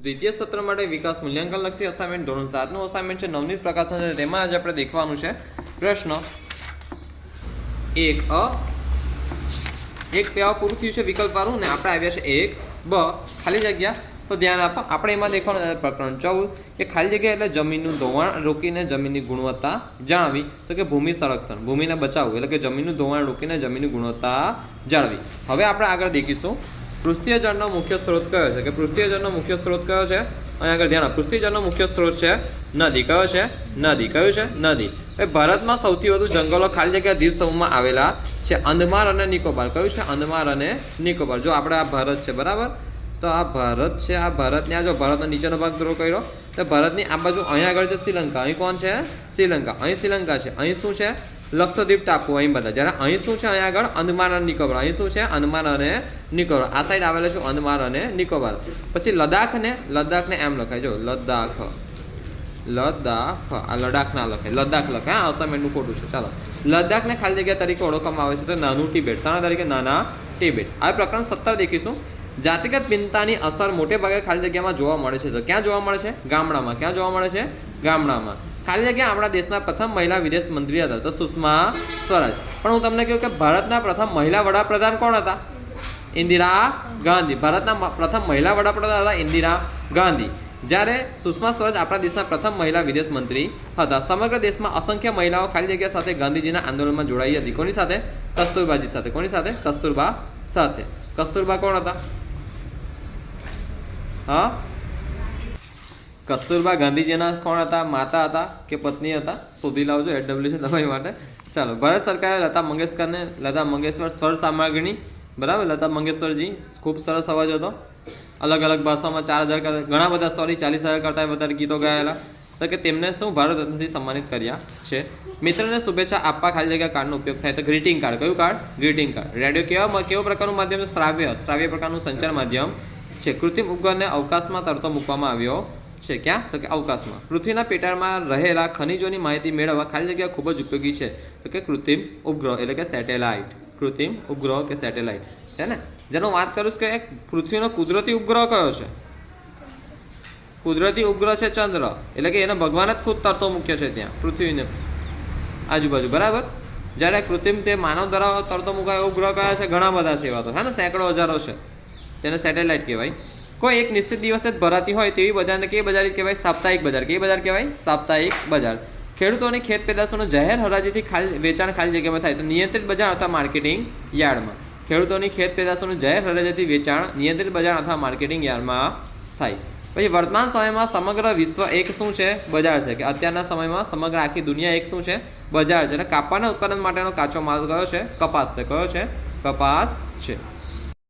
દ્વિતીય સત્ર માટે વિકાસ મૂલ્યાંકન લક્ષી અસાઇનમેન્ટ ધોરણ 7 નું અસાઇનમેન્ટ છે નવનીત પ્રકાશન છે તેમાં આજે આપણે દેખવાનું છે પ્રશ્ન 1 એક પેવા પૂરું થયું છે વિકલ્પ વાળું ને આપણે આવ્યા છે 1 બ ખાલી જગ્યા તો ધ્યાન આપો આપણે એમાં દેખવાનું પ્રકરણ 14 કે ખાલી જગ્યા એટલે જમીનનું ધોવાણ રોકીને જમીનની ગુણવત્તા જાળવી તો કે ભૂમિ સંરક્ષણ ભૂમિને બચાવવું એટલે કે જમીનનું ધોવાણ રોકીને જમીનની ગુણવત્તા જાળવી। હવે આપણે આગળ દેખીશું પૃષ્ઠીય જળનો મુખ્ય સ્ત્રોત કયો છે કે પૃષ્ઠીય જળનો મુખ્ય સ્ત્રોત કયો છે અહીં આગળ ધ્યાન આપો પૃષ્ઠીય જળનો મુખ્ય સ્ત્રોત છે નદી કયો છે નદી કયું છે નદી। ભારતમાં સૌથી વધુ જંગલો ખાલી જગ્યા દ્વીપ સમૂહમાં આવેલા છે અંદમાન અને નિકોબાર કયું છે અંદમાન અને નિકોબાર। જો આપણે આ ભારત છે બરાબર તો આ ભારત છે આ ભારતની આ જો ભારતનો નીચેનો ભાગ ડ્રો કર્યો તો ભારતની આ બાજુ અહીંયા આગળ છે શ્રીલંકા અહીં કોણ છે શ્રીલંકા અહીં શ્રીલંકા છે અહીં શું છે લક્ષદ્વીપ ટાપુ અહીં બધા જ્યારે અહીં શું છે અહીંયા આગળ અંદમાન અને નિકોબાર અહીં શું છે અંદમાન અને નિકોબાર આ સાઈડ આવેલા છે અંદમાન અને નિકોબાર। પછી લદ્દાખને એમ લખાય જો લદ્દાખ આ લડાખ ના લખાય લદ્દાખ લખાય આ અસાઇનમેન્ટનું ખોટું છે ચાલો લદ્દાખને ખાલી જગ્યા તરીકે ઓળખવામાં આવે છે તો નાનું ટિબેટ શાના તરીકે નાના ટિબેટ। આ પ્રકરણ 17 દેખીશું જાતિગત ભિન્નતાની અસર મોટે ભાગે ખાલી જગ્યામાં જોવા મળે છે તો ક્યાં જોવા મળે છે ગામડામાં ક્યાં જોવા મળે છે ગામડામાં। ખાલી જગ્યા આપણા દેશના પ્રથમ મહિલા વિદેશ મંત્રી હતા તો સુષ્મા સ્વરાજ પણ હું તમને કહ્યું કે ભારતના પ્રથમ મહિલા વડાપ્રધાન કોણ હતા ઇન્દિરા ગાંધી ભારતના પ્રથમ મહિલા વડાપ્રધાન હતા ઇન્દિરા ગાંધી જ્યારે સુષ્મા સ્વરાજ આપણા દેશના પ્રથમ મહિલા વિદેશ મંત્રી હતા। સમગ્ર દેશમાં અસંખ્ય મહિલાઓ ખાલી જગ્યા સાથે ગાંધીજીના આંદોલનમાં જોડાઈ હતી કોની સાથે કસ્તુરબાજી સાથે કોની સાથે કસ્તુરબા સાથે। કસ્તુરબા કોણ હતા હા કસ્તુરબા ગાંધીજીના કોણ હતા માતા હતા કે પત્ની હતા શોધી લાવજો HW છે તમારી માટે। ચાલો ભારત સરકારે લતા મંગેશકર સ્વર સામગ્રી બરાબર લતા મંગેશકરજી ખૂબ સરસ અવાજ હતો અલગ અલગ ભાષામાં 4000 ઘણા બધા 40,000 કરતાં વધારે ગીતો ગાયેલા તો કે તેમને શું ભારત રત્નથી સન્માનિત કર્યા છે। મિત્રને શુભેચ્છા આપવા ખાલી જગ્યા કાર્ડનો ઉપયોગ થાય તો ગ્રીટિંગ કાર્ડ કયું કાર્ડ ગ્રીટિંગ કાર્ડ। રેડિયો કેવો પ્રકારનું માધ્યમ છે શ્રાવ્ય પ્રકારનું સંચાર માધ્યમ છે। કૃત્રિમ ઉપગ્રહને અવકાશમાં તરતો મૂકવામાં આવ્યો છે ક્યાં તો કે અવકાશમાં। પૃથ્વીના પેટાળમાં રહેલા ખનિજોની માહિતી મેળવવા ખાલી જગ્યા ખૂબ જ ઉપયોગી છે તો કે કૃત્રિમ ઉપગ્રહ એટલે કે સેટેલાઇટ કૃત્રિમ ઉપગ્રહ કે સેટેલાઇટ છે ને। જેનો વાત કરું કે પૃથ્વીનો કુદરતી ઉપગ્રહ કયો છે કુદરતી ઉપગ્રહ છે ચંદ્ર એટલે કે એને ભગવાને જ ખુદ તરતો મૂક્યો છે ત્યાં પૃથ્વીને આજુબાજુ બરાબર। જ્યારે કૃત્રિમ તે માનવ દ્વારા તરતો મુકાય ઉપગ્રહ કયા છે ઘણા બધા છે એવા તો છે ને સેંકડો હજારો છે તેને સેટેલાઇટ કહેવાય। કોઈ એક નિશ્ચિત દિવસે જ ભરાતી હોય તેવી બજારને કેવી બજાર કહેવાય સાપ્તાહિક બજાર કેવી બજાર કહેવાય સાપ્તાહિક બજાર। ખેડૂતોની ખેત પેદાશોનું જાહેર હરાજીથી વેચાણ ખાલી જગ્યામાં થાય તો નિયંત્રિત બજાર અથવા માર્કેટિંગ યાર્ડમાં। ખેડૂતોની ખેત પેદાશોનું જાહેર હરાજીથી વેચાણ નિયંત્રિત બજાર અથવા માર્કેટિંગ યાર્ડમાં થાય। પછી વર્તમાન સમયમાં સમગ્ર વિશ્વ એક શું છે બજાર છે કે અત્યારના સમયમાં સમગ્ર આખી દુનિયા એક શું છે બજાર છે અને કાપવાના ઉત્પાદન માટેનો કાચો માલ કયો છે કપાસ છે કયો છે કપાસ છે।